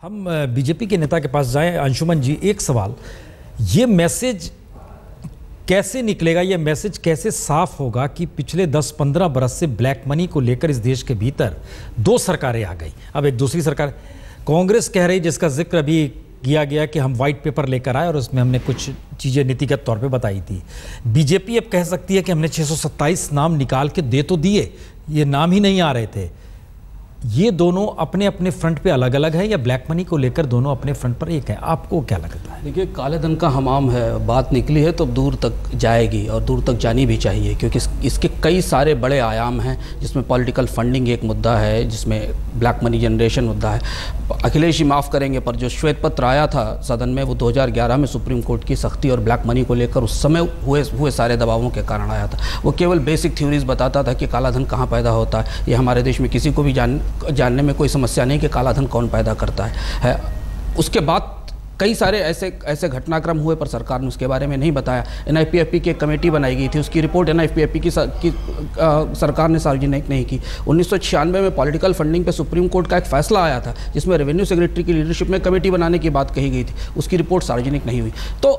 हम बीजेपी के नेता के पास जाएं। अंशुमन जी, एक सवाल, ये मैसेज कैसे निकलेगा, ये मैसेज कैसे साफ होगा कि पिछले 10-15 बरस से ब्लैक मनी को लेकर इस देश के भीतर दो सरकारें आ गई। अब एक दूसरी सरकार कांग्रेस कह रही, जिसका जिक्र अभी किया गया कि हम वाइट पेपर लेकर आए और उसमें हमने कुछ चीज़ें नीतिगत तौर पे बताई थी। बीजेपी अब कह सकती है कि हमने 627 नाम निकाल के दे तो दिए, ये नाम ही नहीं आ रहे थे। ये दोनों अपने अपने फ्रंट पे अलग अलग है या ब्लैक मनी को लेकर दोनों अपने फ्रंट पर एक है? आपको क्या लगता है? देखिए, काले धन का हमाम है, बात निकली है तो दूर तक जाएगी और दूर तक जानी भी चाहिए, क्योंकि इसके कई सारे बड़े आयाम हैं, जिसमें पॉलिटिकल फंडिंग एक मुद्दा है, जिसमें ब्लैक मनी जनरेशन मुद्दा है। अखिलेश जी माफ़ करेंगे, पर जो श्वेत पत्र आया था सदन में, वो 2011 में सुप्रीम कोर्ट की सख्ती और ब्लैक मनी को लेकर उस समय हुए सारे दबावों के कारण आया था। वो केवल बेसिक थ्योरीज बताता था कि काला धन कहाँ पैदा होता है। ये हमारे देश में किसी को भी जानने में कोई समस्या नहीं कि काला धन कौन पैदा करता है। उसके बाद कई सारे ऐसे घटनाक्रम हुए, पर सरकार ने उसके बारे में नहीं बताया। NIPFP की एक कमेटी बनाई गई थी, उसकी रिपोर्ट NIPFP की सरकार ने सार्वजनिक नहीं की। 1996 में पॉलिटिकल फंडिंग पे सुप्रीम कोर्ट का एक फैसला आया था, जिसमें रेवेन्यू सेक्रेटरी की लीडरशिप में कमेटी बनाने की बात कही गई थी, उसकी रिपोर्ट सार्वजनिक नहीं हुई। तो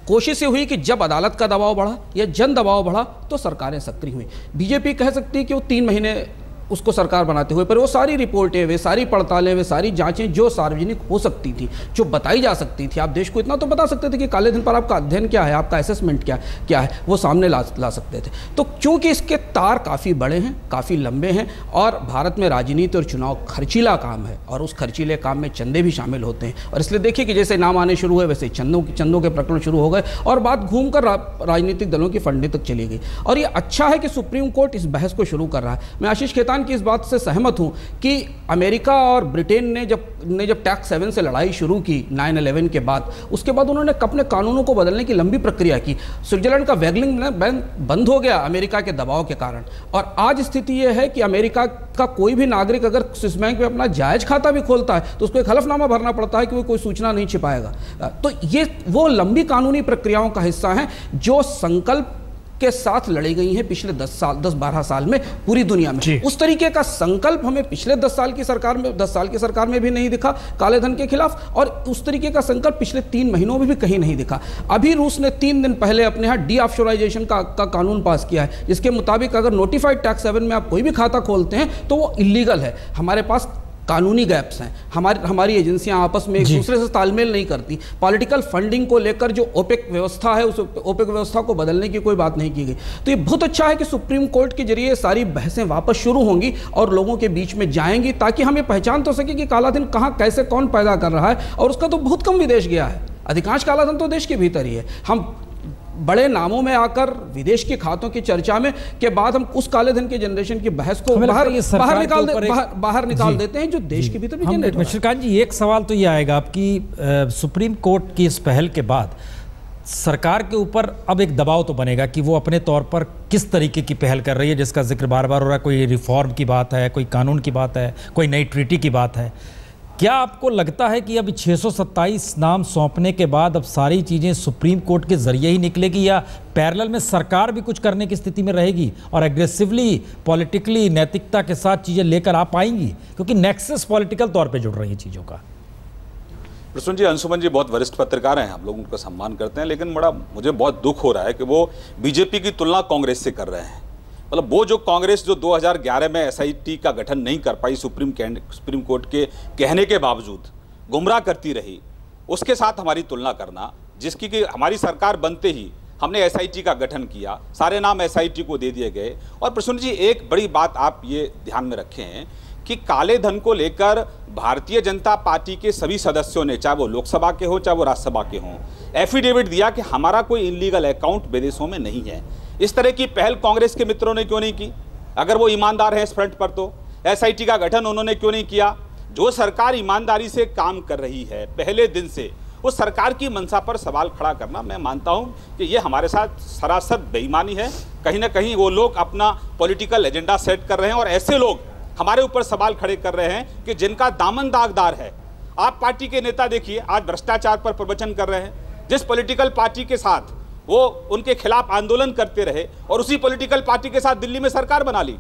कोशिश ये हुई कि जब अदालत का दबाव बढ़ा या जन दबाव बढ़ा तो सरकारें सक्रिय हुई। बीजेपी कह सकती है कि वो 3 महीने उसको सरकार बनाते हुए, पर वो सारी रिपोर्टें, वे सारी पड़तालें, वे सारी जांचें जो सार्वजनिक हो सकती थी, जो बताई जा सकती थी, आप देश को इतना तो बता सकते थे कि काले धन पर आपका अध्ययन क्या है, आपका असेसमेंट क्या है, वो सामने ला सकते थे। तो क्योंकि इसके तार काफ़ी बड़े हैं, काफ़ी लंबे हैं, और भारत में राजनीति और चुनाव खर्चीला काम है, और उस खर्चीले काम में चंदे भी शामिल होते हैं, और इसलिए देखिए कि जैसे नाम आने शुरू हुए वैसे चंदों के प्रकरण शुरू हो गए, और बात घूमकर राजनीतिक दलों की फंडिंग तक चली गई। और ये अच्छा है कि सुप्रीम कोर्ट इस बहस को शुरू कर रहा है। मैं आशीष खेतान की इस बात से सहमत हूं कि अमेरिका और ब्रिटेन ने जब टैक्स 7 से लड़ाई शुरू की 9/11 के बाद, उसके बाद उन्होंने अपने कानूनों को बदलने की लंबी प्रक्रिया की। स्विट्जरलैंड का वैगलिंग बैंक बंद हो गया अमेरिका के दबाव के कारण, और आज स्थिति यह है कि अमेरिका का कोई भी नागरिक अगर स्विस बैंक में अपना जायज खाता भी खोलता है तो उसको एक हलफनामा भरना पड़ता है कि वो कोई सूचना नहीं छिपाएगा। तो ये वो लंबी कानूनी प्रक्रियाओं का हिस्सा है जो संकल्प के साथ लड़ी गई हैं पिछले 10-12 साल में पूरी दुनिया में। उस तरीके का संकल्प हमें पिछले 10 साल की सरकार में भी नहीं दिखा काले धन के खिलाफ, और उस तरीके का संकल्प पिछले 3 महीनों में भी कहीं नहीं दिखा। अभी रूस ने 3 दिन पहले अपने यहाँ डी ऑफशोराइजेशन का कानून पास किया है, जिसके मुताबिक अगर नोटिफाइड टैक्स हेवन में आप कोई भी खाता खोलते हैं तो वो इलीगल है। हमारे पास कानूनी गैप्स हैं, हमारी एजेंसियां आपस में एक दूसरे से तालमेल नहीं करती। पॉलिटिकल फंडिंग को लेकर जो ओपेक व्यवस्था है, उस ओपेक व्यवस्था को बदलने की कोई बात नहीं की गई। तो ये बहुत अच्छा है कि सुप्रीम कोर्ट के जरिए सारी बहसें वापस शुरू होंगी और लोगों के बीच में जाएंगी, ताकि हम ये पहचान तो सके कि काला धन कहाँ, कैसे, कौन पैदा कर रहा है। और उसका तो बहुत कम विदेश गया है, अधिकांश काला धन तो देश के भीतर ही है। हम बड़े नामों में आकर विदेश के खातों की चर्चा में के बाद हम उस काले धन के जनरेशन की बहस को बाहर निकाल देते हैं जो देश के भीतर भी जनरेट हो रहा है। श्रीकांत जी, एक सवाल तो ये आएगा आपकी, सुप्रीम कोर्ट की इस पहल के बाद सरकार के ऊपर अब एक दबाव तो बनेगा कि वो अपने तौर पर किस तरीके की पहल कर रही है, जिसका जिक्र बार बार हो रहा है। कोई रिफॉर्म की बात है, कोई कानून की बात है, कोई नई ट्रीटी की बात है। क्या आपको लगता है कि अब 627 नाम सौंपने के बाद अब सारी चीज़ें सुप्रीम कोर्ट के जरिए ही निकलेगी, या पैरेलल में सरकार भी कुछ करने की स्थिति में रहेगी और एग्रेसिवली पॉलिटिकली नैतिकता के साथ चीज़ें लेकर आ पाएंगी, क्योंकि नेक्सस पॉलिटिकल तौर पे जुड़ रही है चीज़ों का? प्रसून जी, अंशुमन जी बहुत वरिष्ठ पत्रकार हैं, हम लोग उनका सम्मान करते हैं, लेकिन मुझे बहुत दुख हो रहा है कि वो बीजेपी की तुलना कांग्रेस से कर रहे हैं। मतलब वो जो कांग्रेस जो 2011 में SIT का गठन नहीं कर पाई, सुप्रीम कोर्ट के कहने के बावजूद गुमराह करती रही, उसके साथ हमारी तुलना करना, जिसकी कि हमारी सरकार बनते ही हमने SIT का गठन किया, सारे नाम SIT को दे दिए गए। और प्रसून जी, एक बड़ी बात आप ये ध्यान में रखें कि काले धन को लेकर भारतीय जनता पार्टी के सभी सदस्यों ने, चाहे वो लोकसभा के हों चाहे वो राज्यसभा के हों, एफिडेविट दिया कि हमारा कोई इलीगल अकाउंट विदेशों में नहीं है। इस तरह की पहल कांग्रेस के मित्रों ने क्यों नहीं की? अगर वो ईमानदार हैं इस फ्रंट पर, तो SIT का गठन उन्होंने क्यों नहीं किया? जो सरकार ईमानदारी से काम कर रही है पहले दिन से, उस सरकार की मंशा पर सवाल खड़ा करना, मैं मानता हूं कि ये हमारे साथ सरासर बेईमानी है। कहीं ना कहीं वो लोग अपना पॉलिटिकल एजेंडा सेट कर रहे हैं, और ऐसे लोग हमारे ऊपर सवाल खड़े कर रहे हैं कि जिनका दामन दागदार है। आप पार्टी के नेता देखिए, आज भ्रष्टाचार पर प्रवचन कर रहे हैं। जिस पॉलिटिकल पार्टी के साथ वो उनके खिलाफ आंदोलन करते रहे और उसी पॉलिटिकल पार्टी के साथ दिल्ली में सरकार बना ली।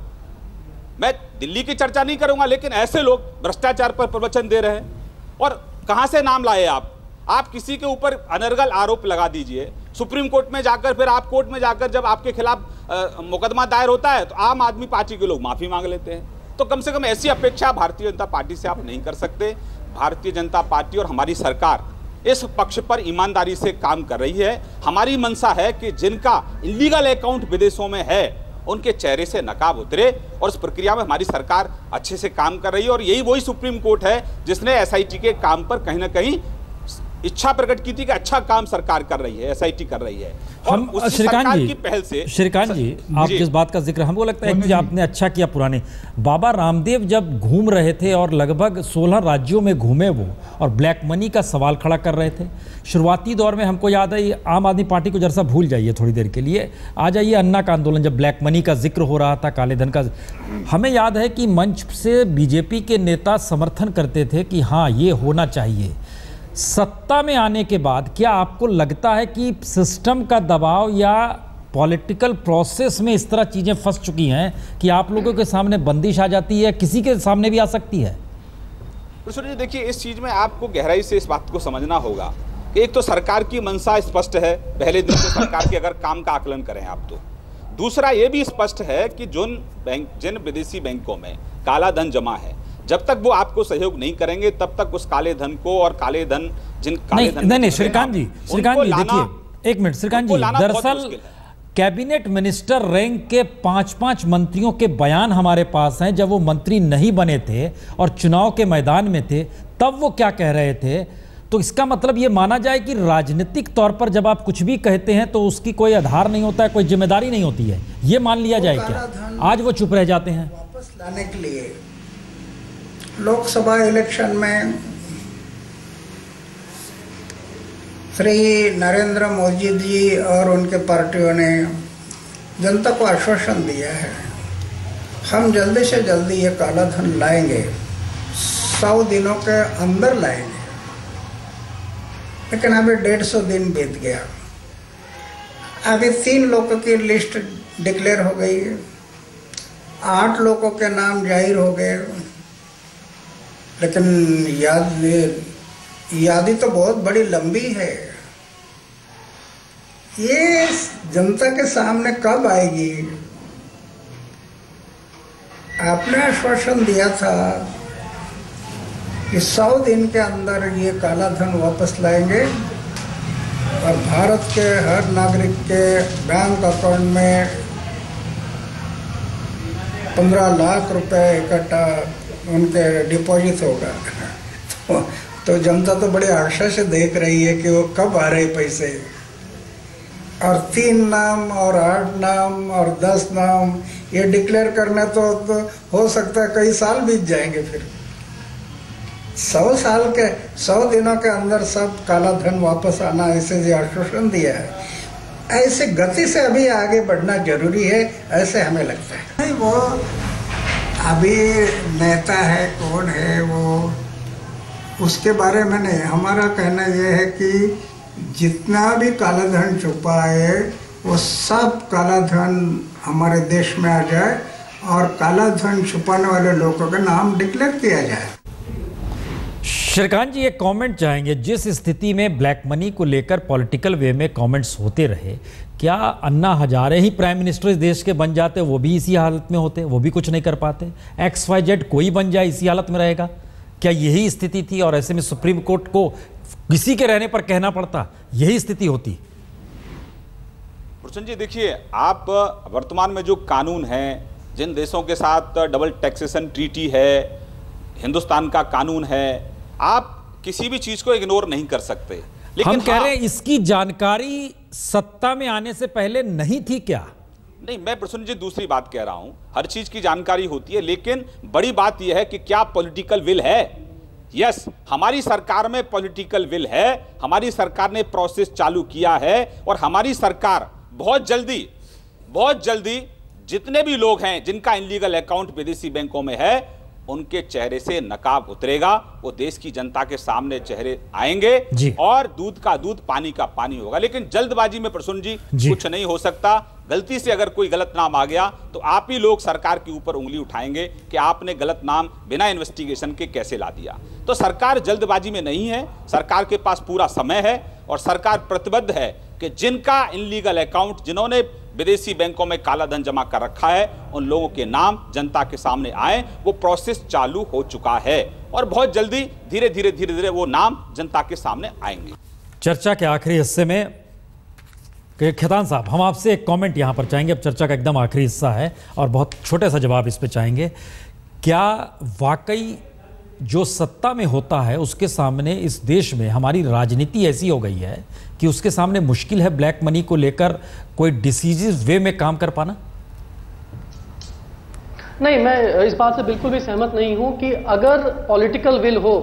मैं दिल्ली की चर्चा नहीं करूंगा, लेकिन ऐसे लोग भ्रष्टाचार पर प्रवचन दे रहे हैं। और कहां से नाम लाए आप किसी के ऊपर अनर्गल आरोप लगा दीजिए, सुप्रीम कोर्ट में जाकर, फिर आप कोर्ट में जाकर जब आपके खिलाफ मुकदमा दायर होता है तो आम आदमी पार्टी के लोग माफी मांग लेते हैं। तो कम से कम ऐसी अपेक्षा भारतीय जनता पार्टी से आप नहीं कर सकते। भारतीय जनता पार्टी और हमारी सरकार इस पक्ष पर ईमानदारी से काम कर रही है। हमारी मंशा है कि जिनका इलीगल अकाउंट विदेशों में है उनके चेहरे से नकाब उतरे, और इस प्रक्रिया में हमारी सरकार अच्छे से काम कर रही है। और यही वही सुप्रीम कोर्ट है जिसने एसआईटी के काम पर कहीं ना कहीं इच्छा प्रकट की थी कि अच्छा काम सरकार कर रही है, एसआईटी कर रही है। हम श्रीकांत जी, की पहल से श्रीकांत जी, आप जिस बात का जिक्र, हमको लगता है कि आपने अच्छा किया। पुराने बाबा रामदेव जब घूम रहे थे और लगभग 16 राज्यों में घूमे वो, और ब्लैक मनी का सवाल खड़ा कर रहे थे शुरुआती दौर में। हमको याद है, आम आदमी पार्टी को जरा सा भूल जाइए थोड़ी देर के लिए, आ जाइए अन्ना का आंदोलन, जब ब्लैक मनी का जिक्र हो रहा था, काले धन का, हमें याद है कि मंच से बीजेपी के नेता समर्थन करते थे कि हाँ ये होना चाहिए। सत्ता में आने के बाद क्या आपको लगता है कि सिस्टम का दबाव या पॉलिटिकल प्रोसेस में इस तरह चीज़ें फंस चुकी हैं कि आप लोगों के सामने बंदिश आ जाती है, किसी के सामने भी आ सकती है? प्रसून जी, देखिए इस चीज़ में आपको गहराई से इस बात को समझना होगा कि एक तो सरकार की मंशा स्पष्ट है, पहले दिन से सरकार के अगर काम का आकलन करें आप तो। दूसरा ये भी स्पष्ट है कि जिन विदेशी बैंकों में काला धन जमा है, जब तक वो आपको सहयोग नहीं करेंगे तब तक उस काले धन को, और काले धन नहीं श्रीकांत जी देखिए एक मिनट, श्रीकांत जी, दरअसल कैबिनेट मिनिस्टर रैंक के 5-5 मंत्रियों के बयान हमारे पास हैं, जब वो मंत्री नहीं बने थे और चुनाव के मैदान में थे तब वो क्या कह रहे थे। तो इसका मतलब ये माना जाए कि राजनीतिक तौर पर जब आप कुछ भी कहते हैं तो उसकी कोई आधार नहीं होता है, कोई जिम्मेदारी नहीं होती है, ये मान लिया जाए क्या? आज वो चुप रह जाते हैं। वापस लाने के लिए लोकसभा इलेक्शन में श्री नरेंद्र मोदी जी और उनके पार्टियों ने जनता को आश्वासन दिया है, हम जल्दी से जल्दी ये काला धन लाएंगे, 100 दिनों के अंदर लाएंगे। लेकिन अभी 150 दिन बीत गया, अभी 3 लोगों की लिस्ट डिक्लेयर हो गई है, 8 लोगों के नाम जाहिर हो गए, लेकिन यादी तो बहुत बड़ी लंबी है। ये जनता के सामने कब आएगी? आपने आश्वासन दिया था कि 100 दिन के अंदर ये काला धन वापस लाएंगे और भारत के हर नागरिक के बैंक अकाउंट में 15 लाख रुपए इकट्ठा उनके डिपॉजिट होगा। तो जनता तो बड़े आशा से देख रही है कि वो कब आ रहे पैसे। और 3 नाम और 8 नाम और 10 नाम ये डिक्लेयर करना तो हो सकता है कई साल बीत जाएंगे। फिर 100 दिनों के अंदर सब काला धन वापस आना, ऐसे जो आश्वासन दिया है, ऐसे गति से अभी आगे बढ़ना जरूरी है, ऐसे हमें लगता है। नहीं, वो अभी नेता है कौन है वो, उसके बारे में नहीं। हमारा कहना यह है कि जितना भी काला धन छुपा है वो सब काला धन हमारे देश में आ जाए और काला धन छुपाने वाले लोगों का नाम डिक्लेयर किया जाए। श्रीकांत जी एक कमेंट चाहेंगे, जिस स्थिति में ब्लैक मनी को लेकर पॉलिटिकल वे में कमेंट्स होते रहे, क्या अन्ना हजारे ही प्राइम मिनिस्टर इस देश के बन जाते, वो भी इसी हालत में होते, वो भी कुछ नहीं कर पाते? XYZ कोई बन जाए इसी हालत में रहेगा? क्या यही स्थिति थी और ऐसे में सुप्रीम कोर्ट को किसी के रहने पर कहना पड़ता, यही स्थिति होती? प्रसन्न जी देखिए, आप वर्तमान में जो कानून है, जिन देशों के साथ डबल टैक्सेशन ट्रीटी है, हिंदुस्तान का कानून है, आप किसी भी चीज को इग्नोर नहीं कर सकते। लेकिन हम कह रहे हैं इसकी जानकारी सत्ता में आने से पहले नहीं थी क्या? नहीं, मैं प्रसन्न जी दूसरी बात कह रहा हूं, हर चीज की जानकारी होती है, लेकिन बड़ी बात यह है कि क्या पॉलिटिकल विल है। यस, हमारी सरकार में पॉलिटिकल विल है, हमारी सरकार ने प्रोसेस चालू किया है और हमारी सरकार बहुत जल्दी जितने भी लोग हैं जिनका इनलीगल अकाउंट विदेशी बैंकों में है उनके चेहरे से नकाब उतरेगा, वो देश की जनता के सामने चेहरे आएंगे और दूध का दूध पानी का पानी होगा। लेकिन जल्दबाजी में प्रसून जी कुछ नहीं हो सकता। गलती से अगर कोई गलत नाम आ गया तो आप ही लोग सरकार के ऊपर उंगली उठाएंगे कि आपने गलत नाम बिना इन्वेस्टिगेशन के कैसे ला दिया। तो सरकार जल्दबाजी में नहीं है, सरकार के पास पूरा समय है और सरकार प्रतिबद्ध है कि जिनका इनलीगल अकाउंट, जिन्होंने विदेशी बैंकों में काला धन जमा कर रखा है, उन लोगों के नाम जनता के सामने आए। वो प्रोसेस चालू हो चुका है और बहुत जल्दी धीरे धीरे वो नाम जनता के सामने आएंगे। चर्चा के आखिरी हिस्से में खेतान साहब, हम आपसे एक कमेंट यहां पर चाहेंगे। अब चर्चा का एकदम आखिरी हिस्सा है और बहुत छोटा सा जवाब इस पे चाहेंगे। क्या वाकई जो सत्ता में होता है उसके सामने इस देश में हमारी राजनीति ऐसी हो गई है कि उसके सामने मुश्किल है ब्लैक मनी को लेकर कोई डिसीजिव वे में काम कर पाना? नहीं, मैं इस बात से बिल्कुल भी सहमत नहीं हूं कि अगर पॉलिटिकल विल हो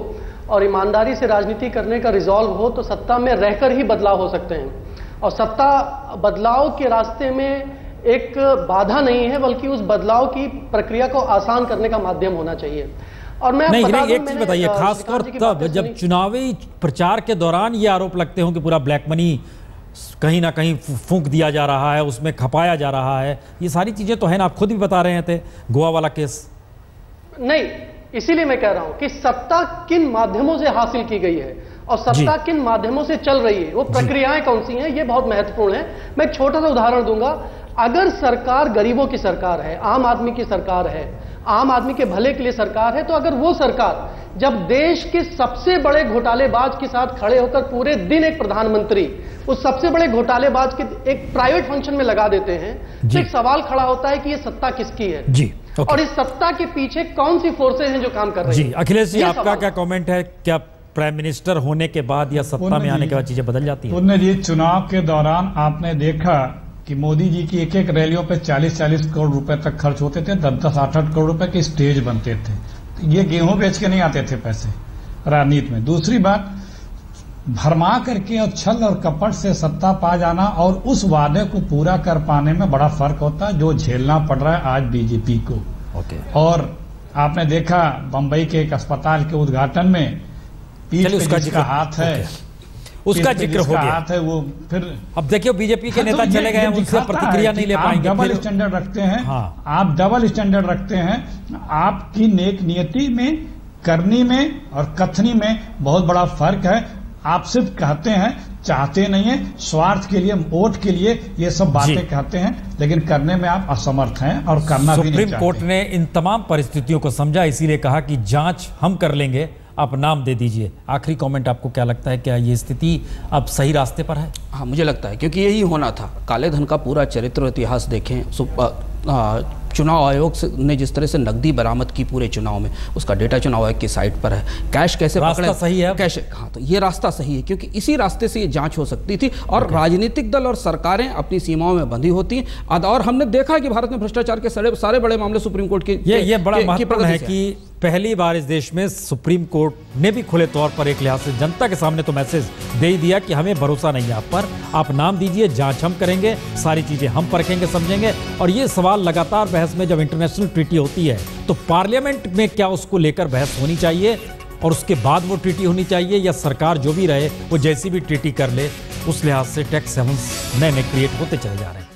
और ईमानदारी से राजनीति करने का रिजॉल्व हो तो सत्ता में रहकर ही बदलाव हो सकते हैं। और सत्ता बदलाव के रास्ते में एक बाधा नहीं है, बल्कि उस बदलाव की प्रक्रिया को आसान करने का माध्यम होना चाहिए। और मैं नहीं, एक चीज बताइए, खासकर तब जब चुनावी प्रचार के दौरान ये आरोप लगते हो कि पूरा ब्लैक मनी कहीं ना कहीं फूंक दिया जा रहा है, उसमें खपाया जा रहा है, ये सारी चीजें तो है ना, आप खुद भी बता रहे थे गोवा वाला केस। नहीं, इसीलिए मैं कह रहा हूं कि सत्ता किन माध्यमों से हासिल की गई है और सत्ता किन माध्यमों से चल रही है, वो प्रक्रियाएं कौन सी हैं, ये बहुत महत्वपूर्ण है। मैं एक छोटा सा उदाहरण दूंगा। अगर सरकार गरीबों की सरकार है, आम आदमी की सरकार है, आम आदमी के भले के लिए सरकार है, तो अगर वो सरकार जब देश के सबसे बड़े घोटालेबाज के साथ खड़े होकर पूरे दिन एक प्रधानमंत्री उस सबसे बड़े घोटालेबाज के एक प्राइवेट फंक्शन में लगा देते हैं, तो एक सवाल खड़ा होता है कि ये सत्ता किसकी है जी। और इस सत्ता के पीछे कौन सी फोर्सेज हैं जो काम कर रही हैं? जी अखिलेश जी, आपका क्या कमेंट है? क्या प्राइम मिनिस्टर होने के बाद या सत्ता में आने के बाद चीजें बदल जाती हैं? जी, चुनाव के दौरान आपने देखा कि मोदी जी की एक एक रैलियों पे 40-40 करोड़ रुपए तक खर्च होते थे, 10-10, 8-8 करोड़ रुपए के स्टेज बनते थे। ये गेहूं बेच के नहीं आते थे पैसे राजनीति में। दूसरी बात, भरमा करके और छल और कपट से सत्ता पा जाना और उस वादे को पूरा कर पाने में बड़ा फर्क होता है, जो झेलना पड़ रहा है आज बीजेपी को। और आपने देखा बंबई के एक अस्पताल के उद्घाटन में पीठ पे जिसका हाथ है, उसका जिक्र हो गया, हाथ है वो, फिर अब देखिए बीजेपी के नेता चले गए, उनसे प्रतिक्रिया नहीं ले पाएंगे। डबल स्टैंडर्ड रखते हैं। आप डबल स्टैंडर्ड रखते हैं। आपकी नेक नियति में, करनी में और कथनी में बहुत बड़ा फर्क है। आप सिर्फ कहते हैं, चाहते नहीं है, स्वार्थ के लिए, वोट के लिए ये सब बातें कहते हैं, लेकिन करने में आप असमर्थ हैं और करना भी नहीं चाहते। सुप्रीम कोर्ट ने इन तमाम परिस्थितियों को समझा, इसीलिए कहा कि जांच हम कर लेंगे, आप नाम दे दीजिए। आखिरी कमेंट, आपको क्या लगता है, क्या ये स्थिति अब सही रास्ते पर है? हाँ, मुझे लगता है, क्योंकि यही होना था। काले धन का पूरा चरित्र इतिहास देखें, चुनाव आयोग ने जिस तरह से नकदी बरामद की पूरे चुनाव में, उसका डेटा चुनाव आयोग की साइट पर है। कैश कैसे पकड़े, सही है कैश, हाँ, तो ये रास्ता सही है, क्योंकि इसी रास्ते से ये जांच हो सकती थी। और राजनीतिक दल और सरकारें अपनी सीमाओं में बंधी होती हैं। और हमने देखा कि भारत में भ्रष्टाचार के सारे बड़े मामले सुप्रीम कोर्ट के ये बड़ा महत्वपूर्ण है कि पहली बार इस देश में सुप्रीम कोर्ट ने भी खुले तौर पर एक लिहाज से जनता के सामने तो मैसेज दे ही दिया कि हमें भरोसा नहीं है आप पर, आप नाम दीजिए, जांच हम करेंगे, सारी चीजें हम परखेंगे, समझेंगे। और ये सवाल लगातार बहस में, जब इंटरनेशनल ट्रीटी होती है तो पार्लियामेंट में क्या उसको लेकर बहस होनी चाहिए और उसके बाद वो ट्रीटी होनी चाहिए, या सरकार जो भी रहे वो जैसी भी ट्रीटी कर ले, उस लिहाज से टैक्स हेवंस नए नए क्रिएट होते चले जा रहे हैं।